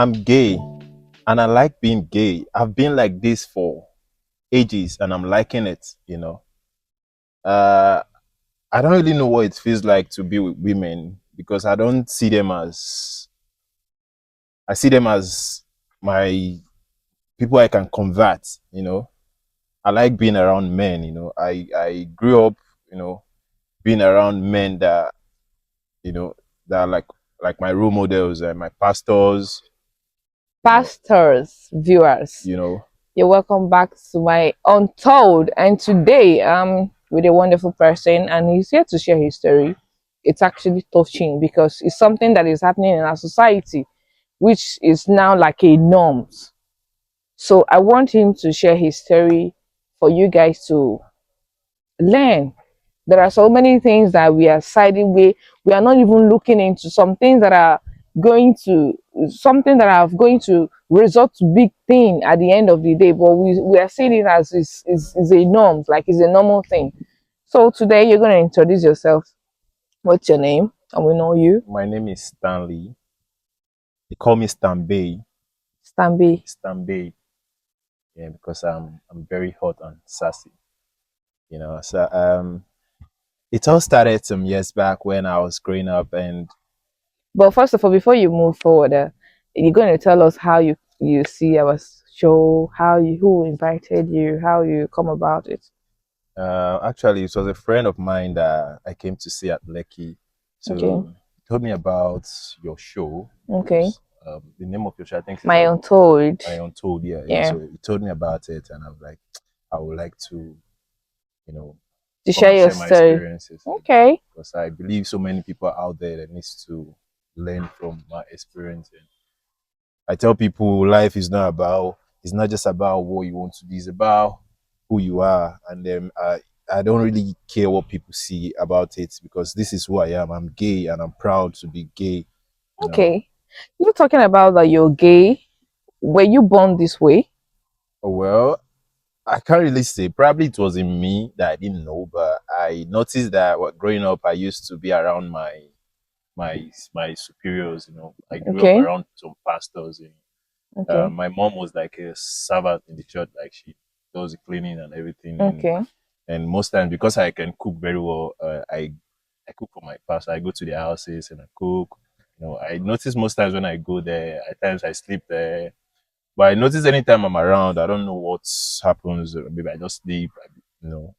I'm gay and I like being gay. I've been like this for ages and I'm liking it. Uh, I don't really know what it feels like to be with women because I don't see them as, I see them as my people I can convert. I like being around men. I grew up, you know, being around men you know, that are like my role models and my pastors, you know, Pastors, viewers, you know. you're welcome back to my Untold. And today I'm with a wonderful person, and he's here to share his story. It's actually touching because it's something that is happening in our society, which is now like a norm. So I want him to share his story for you guys to learn. There are so many things that we are siding with. We are not even looking into some things that are going to something that are going to result to big thing at the end of the day. But we are seeing it as is a norm, like it's a normal thing. So today you're gonna introduce yourself. What's your name? And we know you. My name is Stanley. They call me Stanbay. Stanby. Stanbay, yeah, because I'm very hot and sassy. So it all started some years back when I was growing up, and But first of all, before you move forward, you're going to tell us how you see our show, how you who invited you, how you come about it. actually it was a friend of mine that I came to see at Lekki. Okay. So he told me about your show Okay. because the name of your show I think is My Untold. I Untold. Yeah, yeah. Yeah. So he told me about it, and I was like, I would like to, you know, To come share and your share my story. experiences Okay. because I believe so many people out there that needs to learn from my experience. And I tell people life is not about, it's not just about what you want to be, it's about who you are. And then I don't really care what people see about it because this is who I am. I'm gay and I'm proud to be gay. You know. Okay. You're talking about that you're gay. Were you born this way? Well, I can't really say. Probably it was in me that I didn't know, but I noticed that growing up, I used to be around my superiors. I grew up Okay. around some pastors. Okay. My mom was like a servant in the church, like she does the cleaning and everything. Okay. And most times, because I can cook very well, I cook for my pastor. I go to their houses and I cook. I notice most times when I go there, at times I sleep there. But I notice anytime I'm around, I don't know what happens. Maybe I just sleep.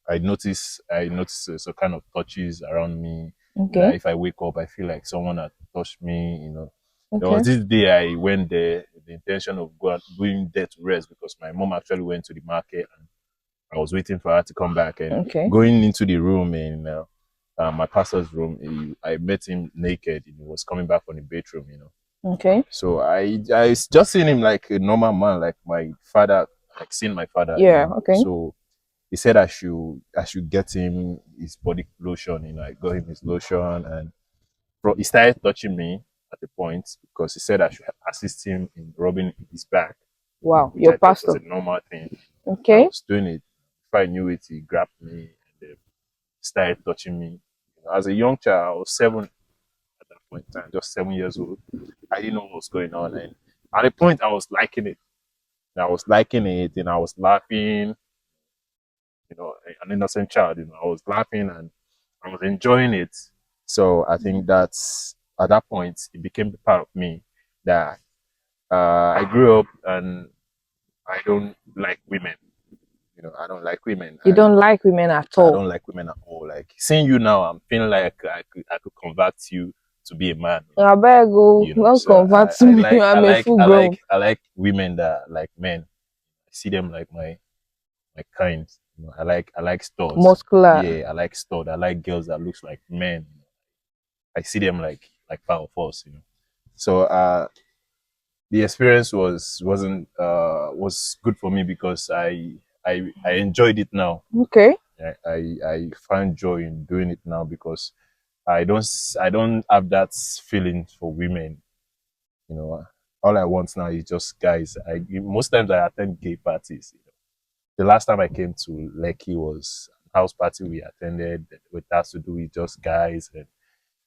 I notice some kind of touches around me. That Okay. if I wake up, I feel like someone had touched me. There was Okay. this day I went there with the intention of going there to rest because my mom actually went to the market and I was waiting for her to come back. And Okay. going into the room in my pastor's room, I met him naked. He was coming back from the bedroom. Okay. So I just seen him like a normal man, like my father, like seeing my father. Yeah. Okay. So he said I should get him his body lotion. I got him his lotion, and he started touching me at the point because he said I should assist him in rubbing his back, Wow. which Your I thought was pastor. a normal thing. I Okay. was doing it. If I knew it, he grabbed me and then started touching me. As a young child, I was 7 at that point in time, just 7 years old. I didn't know what was going on, and at the point I was liking it. I was liking it, and I was laughing. An innocent child. I was laughing and I was enjoying it. So I think that's at that point it became a part of me that I grew up and I don't like women. I don't like women. You don't like women at I all. don't like women at all. Like seeing you now, I'm feeling like I could convert you to be a man. I beg you, don't So convert I me. like I I'm a like full I grown. like I like women that like men. I see them like my kind. I like studs. Muscular. Yeah, I like stud. I like girls that looks like men. I see them like power force. So the experience was good for me because I enjoyed it now. Okay. I find joy in doing it now because I don't have that feeling for women. You know, all I want now is just guys. Most times I attend gay parties. The last time I came to Lekki was a house party we attended with has to do with just guys, and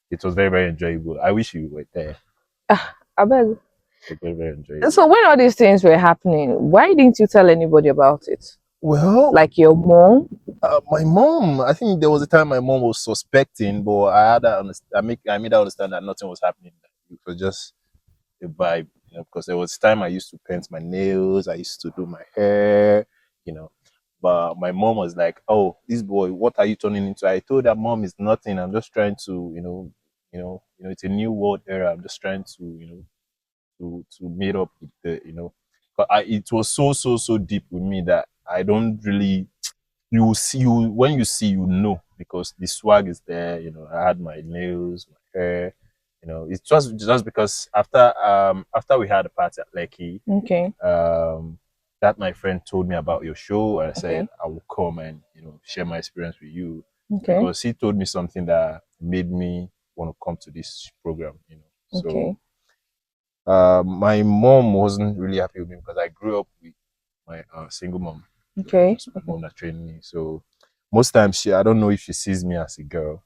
it was very very enjoyable. I wish you were there. Ah, I beg. very, very enjoyable. So when all these things were happening, why didn't you tell anybody about it? Well, Like your mom? my mom, I think there was a time my mom was suspecting, but I had her I made her understand that nothing was happening. It was just a vibe, because there was time I used to paint my nails, I used to do my hair, you know. But my mom was like, "Oh, this boy, what are you turning into?" I told her, "Mom, it's nothing. I'm just trying to, it's a new world era. I'm just trying to, to meet up with the, But it was so deep with me that I don't really. You see, when you see, because the swag is there. I had my nails, my hair. It's just because after we had a party at Lekki, Okay. that my friend told me about your show, and I said Okay. I will come and share my experience with you, Okay. because he told me something that made me want to come to this program. So Okay. my mom wasn't really happy with me because I grew up with my single mom. It Okay. was my mom that trained me. So most times I don't know if she sees me as a girl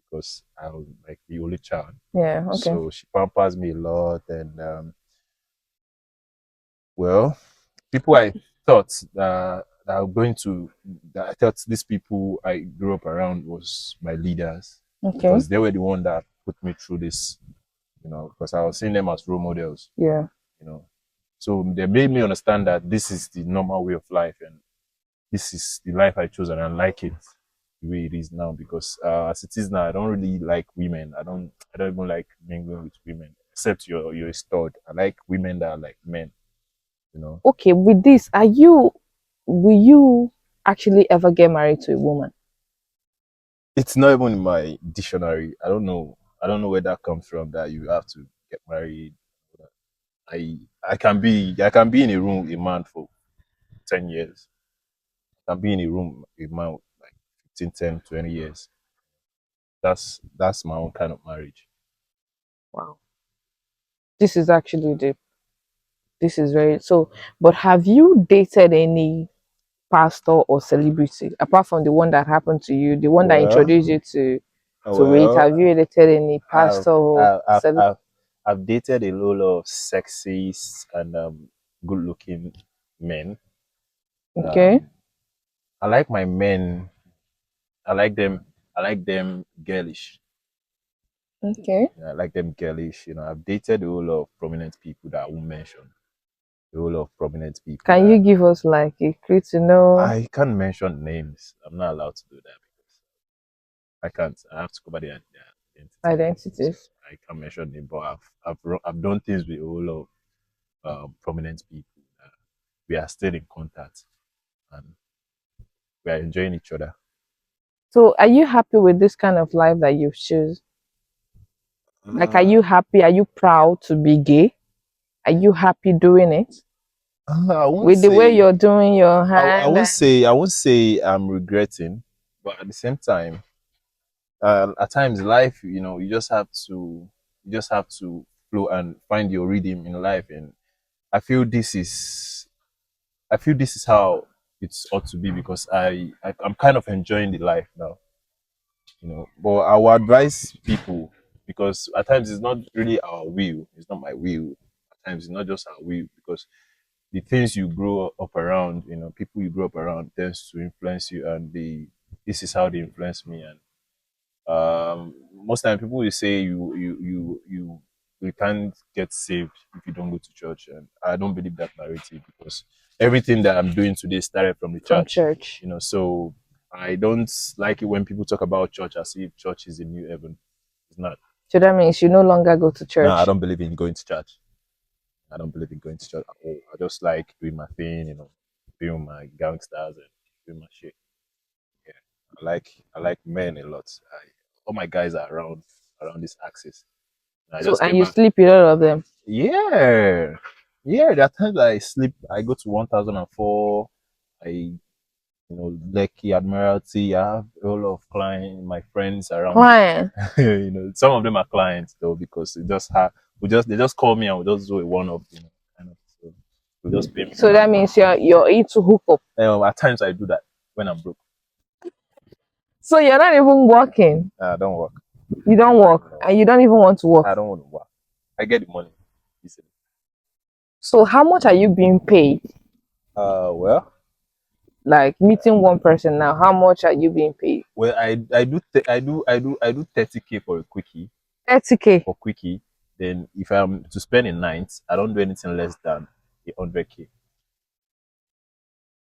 because I'm like the only child. Yeah. Okay. So she pampers me a lot, and well, people I thought that are going to that I thought these people I grew up around was my leaders, Okay. because they were the one that put me through this, because I was seeing them as role models, Yeah. you know. So they made me understand that this is the normal way of life, and this is the life I chose, and I like it the way it is now. Because as it is now, I don't really like women. I don't even like mingling with women, except you're a stud. I like women that are like men. You know, Okay. With this, will you actually ever get married to a woman? it's not even in my dictionary. I don't know. I don't know where that comes from. That you have to get married. I can be in a room with a man for 10 years. I can be in a room with a man with like 15, 10, 20 years. That's my own kind of marriage. Wow. This is actually deep. This is very so. But have you dated any pastor or celebrity apart from the one that happened to you, the one that Well, introduced you to it? well, Have you dated any I've pastor or I've I've, celebrity? I've, I've dated a lot of sexy and good-looking men. Okay. Um, I like my men. I like them. I like them girlish. Okay. I like them girlish. I've dated a whole lot of prominent people that I won't mention. A whole lot of prominent people Can you that give us like a quick to know I can't mention names. I'm not allowed to do that because I can't. I have to cover their identity. So identities? I can't mention them. But I've done things with a whole lot of prominent people. We are still in contact and we are enjoying each other. So are you happy with this kind of life that you've choose? Like are Uh, you happy? Are you proud to be gay? Are you happy doing it? I won't With the way say you're doing your I hand won't and say I won't say I'm regretting, but at the same time, at times life, you just have to flow and find your rhythm in life, and I feel this is I feel this is how it ought to be because I'm kind of enjoying the life now, But I will advise people because at times it's not really our will, it's not my will. At times it's not just our will because the things you grow up around, people you grow up around tends to influence you, and this is how they influence me. And most time people will say you can't get saved if you don't go to church, and I don't believe that narrative because everything that I'm doing today started from the from church, church? So I don't like it when people talk about church as if church is a new heaven. It's not. So that means you no longer go to No, I church. don't believe in going to church. I don't believe in going to church at all. I just like doing my thing, being with my gangsters and doing my shit. Yeah. I like men a lot. All my guys are around this axis. I So just and came you back. sleep with all of them. Yeah. Yeah, there are times I sleep. I go to 1004. Lekki, Admiralty. I have a lot of clients, my friends around. Client. Some of them are clients though because they just call me and we just do a one up, kind of. So we just pay me. So that means you're into hook up. At times I do that when I'm broke. So you're not even working. I don't work. You don't I work don't work. and you don't even want to work. I don't want to work. I get the money easily. So how much are you being paid? Well, Like meeting one person now, how much are you being paid? I do 30K for a quickie 30K. for quickie. Then if I'm to spend a night, I don't do anything less than 100K.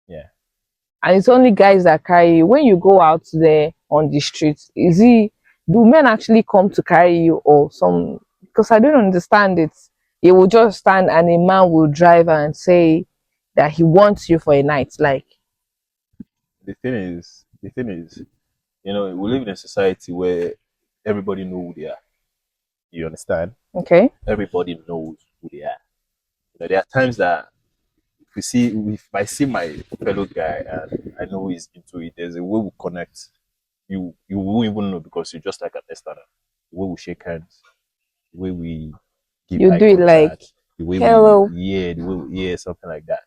Yeah. And it's only guys that carry you. When you go out there on the streets, do men actually come to carry you or some? Because I don't understand it. He will just stand and a man will drive and say that he wants you for a night. Like, The thing is, we live in a society where everybody know who they are. You understand? okay, Everybody knows who they are. There are times that if I see my fellow guy and I know he's into it, there's a way we connect. You won't even know because you're just like an external. The way we shake hands, the way we give you eye do it like, contact, the way hello. something like that.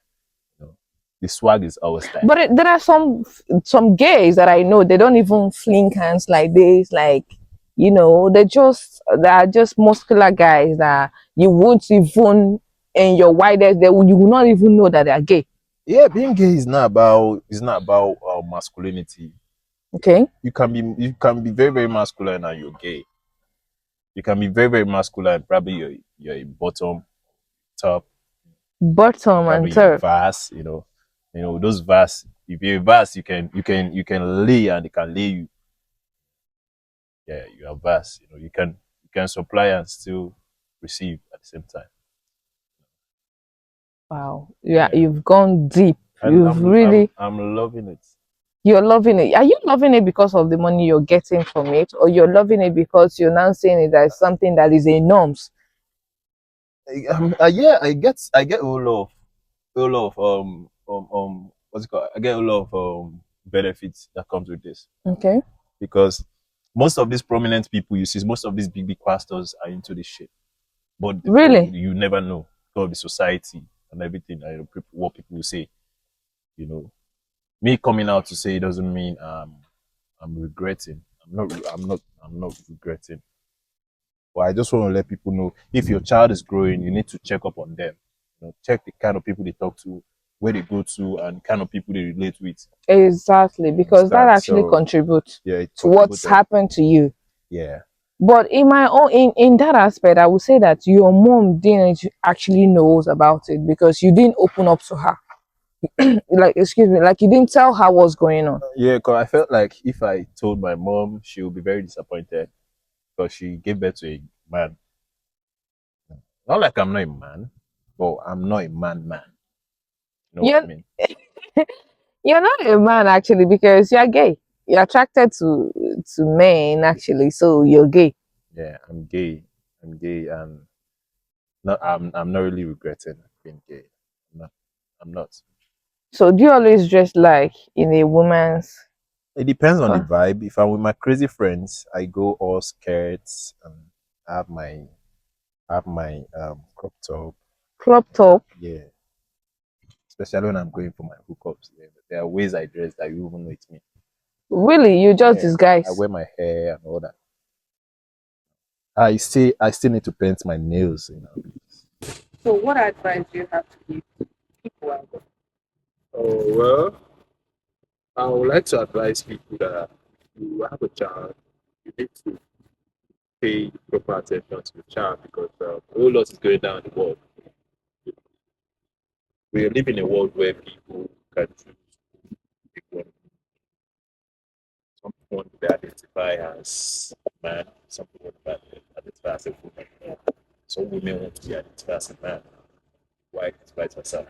You know, the swag is always there. But there are some gays that I know they don't even fling hands like this. Like, they are just muscular guys that you won't even in your widest you will not even know that they are gay. Yeah, being gay is not about masculinity. Okay, You can be very very masculine and you're gay. You can be very very masculine, probably you're a bottom top, bottom and probably you're top. vast. Those vast. If you're vast, you can lay and they can lay you. Yeah, you are vast. You can supply and still receive at the same time. Wow, yeah, Yeah, you've gone deep. and You've I'm I'm really I'm loving it. You're loving it. Are you loving it because of the money you're getting from it, or you're loving it because you're now saying it as something that is a norms? Yeah, I get a lot of what's it called? I get a lot of benefits that comes with this Okay, because most of these prominent people you see, most of these big pastors are into this shit, but really? you never know because of the society and everything. What people will say. You know, me coming out to say it doesn't mean I'm regretting. I'm not regretting. But I just want to let people know if your child is growing, you need to check up on them. Check the kind of people they talk to, where they go to, and kind of people they relate with. Exactly, You because that understand? actually So contributes yeah, it to what's contributed. happened to you. Yeah. But in my own in that aspect, I would say that your mom didn't actually knows about it because you didn't open up to her. Like, excuse me, like you didn't tell her what's going on. Yeah, because I felt like if I told my mom, she would be very disappointed because she gave birth to a man. Not like I'm not a man, but I'm not a man. You know what I You're mean? you're not a man actually because you're gay. You're attracted to men actually, so you're gay. Yeah, I'm gay. I'm gay, and I'm not really regretting being gay. I'm not. I'm not. So do you always dress like in a woman's It depends on the huh, vibe. If I'm with my crazy friends, I go all skirts and have my crop top. crop top? Yeah, especially when I'm going for my hookups. Yeah, there are ways I dress that you even know it's me. Really, you just Yeah, I disguise. wear my hair and all that. I still need to paint my nails. So what advice do you have to give people out there? Oh well, I would like to advise people that if you have a child, you need to pay proper attention to the child because a whole lot is going down in the world. We live in a world where people can choose people. Some people want to identify as a man, some people want to identify as a woman. Some women want to be identified as a man, why vice versa.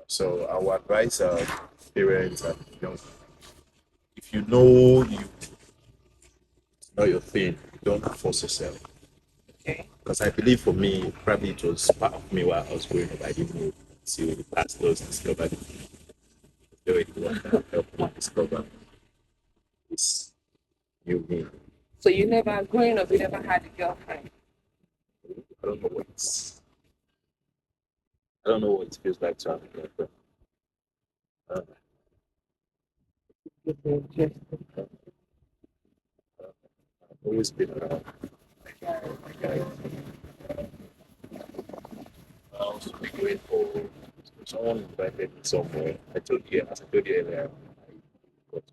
So I would advise parents and young, if you know it's not your thing, don't force yourself. Okay. Because I believe for me, probably it was part of me while I was growing up. I didn't know until the pastors discovered the way the one that helped me discover this new me. So you never growing up, you never had a girlfriend. I don't know what I don't know what it feels like to have a girlfriend. Uh, I've always been around my guy. going for someone invited me somewhere. I told you, as I told you earlier, I got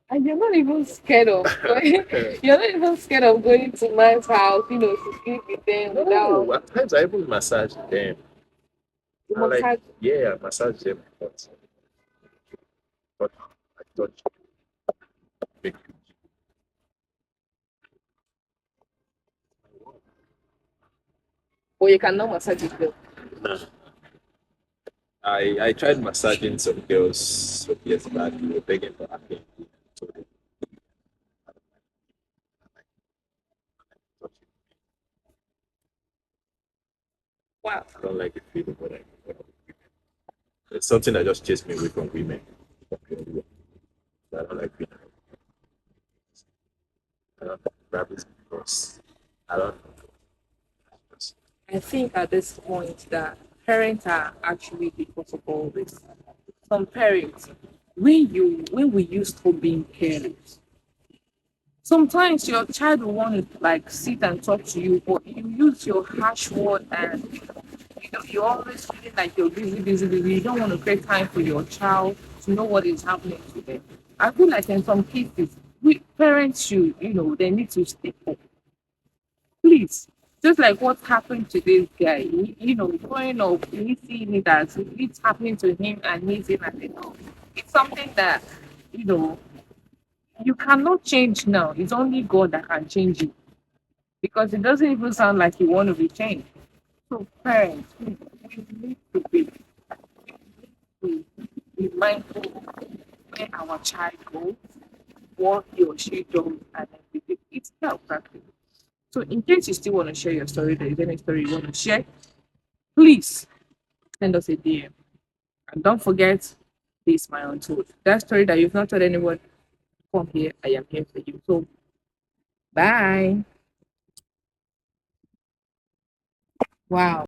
And you're not even scared of going. You're not even scared of going to man's house, to sleep with them without no, at times I even massage them. I like, massage. yeah, I massage them, but I touch make Or you cannot massage it though. no. I tried massaging some girls some years back. They were begging for acne. So they touch it. Wow. I don't like the feeling when I'm with women. It's something that just chased me away from women. I don't like being around. I don't know. Probably it's because I don't know. I think at this point that parents are actually the cause of all this. Some parents, when we used to being parents, sometimes your child will want to like sit and talk to you, but you use your harsh word and you're always feeling like you're busy, busy, busy. You don't want to create time for your child to know what is happening to them. I feel like in some cases, we parents should, they need to step up. Please. Just like what happened to this guy, growing up, he's seeing it as it's happening to him and he's in and it's something that, you know, you cannot change now. It's only God that can change you because it doesn't even sound like you want to be changed. So, parents, we need to be mindful of where our child goes, what he or she does, and everything. It's help practice. So, in case you still want to share your story, there is any story you want to share, please send us a DM. And don't forget, this my untold. That story that you've not told anyone, come here. I am here for you. So, bye. Wow.